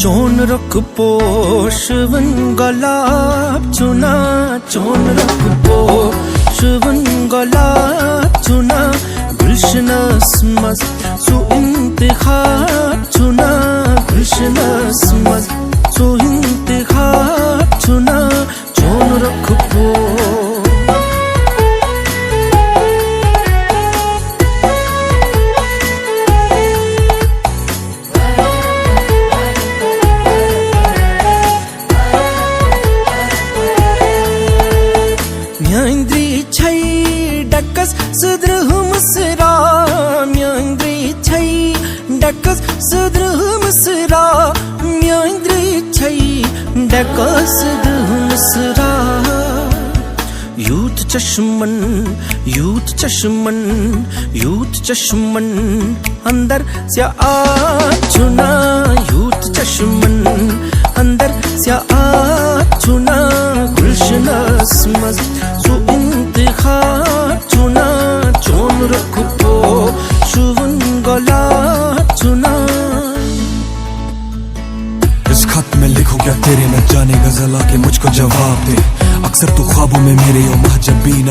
चोन रख पोषवन गुलाब चुना, चोन रख पोषवन गुलाब चुना, गुलशनस मज सु इंतखाब चुना, गुलशनस मज सु इंतखाब चुना, चोन रख पो म्यांद्री छई डकस सुद्रहुम सरा, म्यांद्री छई डकस सुद्रहुम सरा, म्यांद्री छई डकस सुद्रहुम सरा। यूथ चश्मन, यूथ चश्मन, यूथ चश्मन अंदर से आ चुना, यूथ चश्मन अंदर से आ चुना, गुलशनस मज सु इंतखाब चुना, चोन रख पोषवन गुलाब चुना। इस खत में लिखो क्या तेरे न जाने गजल आके मुझको जवाब दे, अक्सर तू ख्वाबों में मेरे यो महजबीना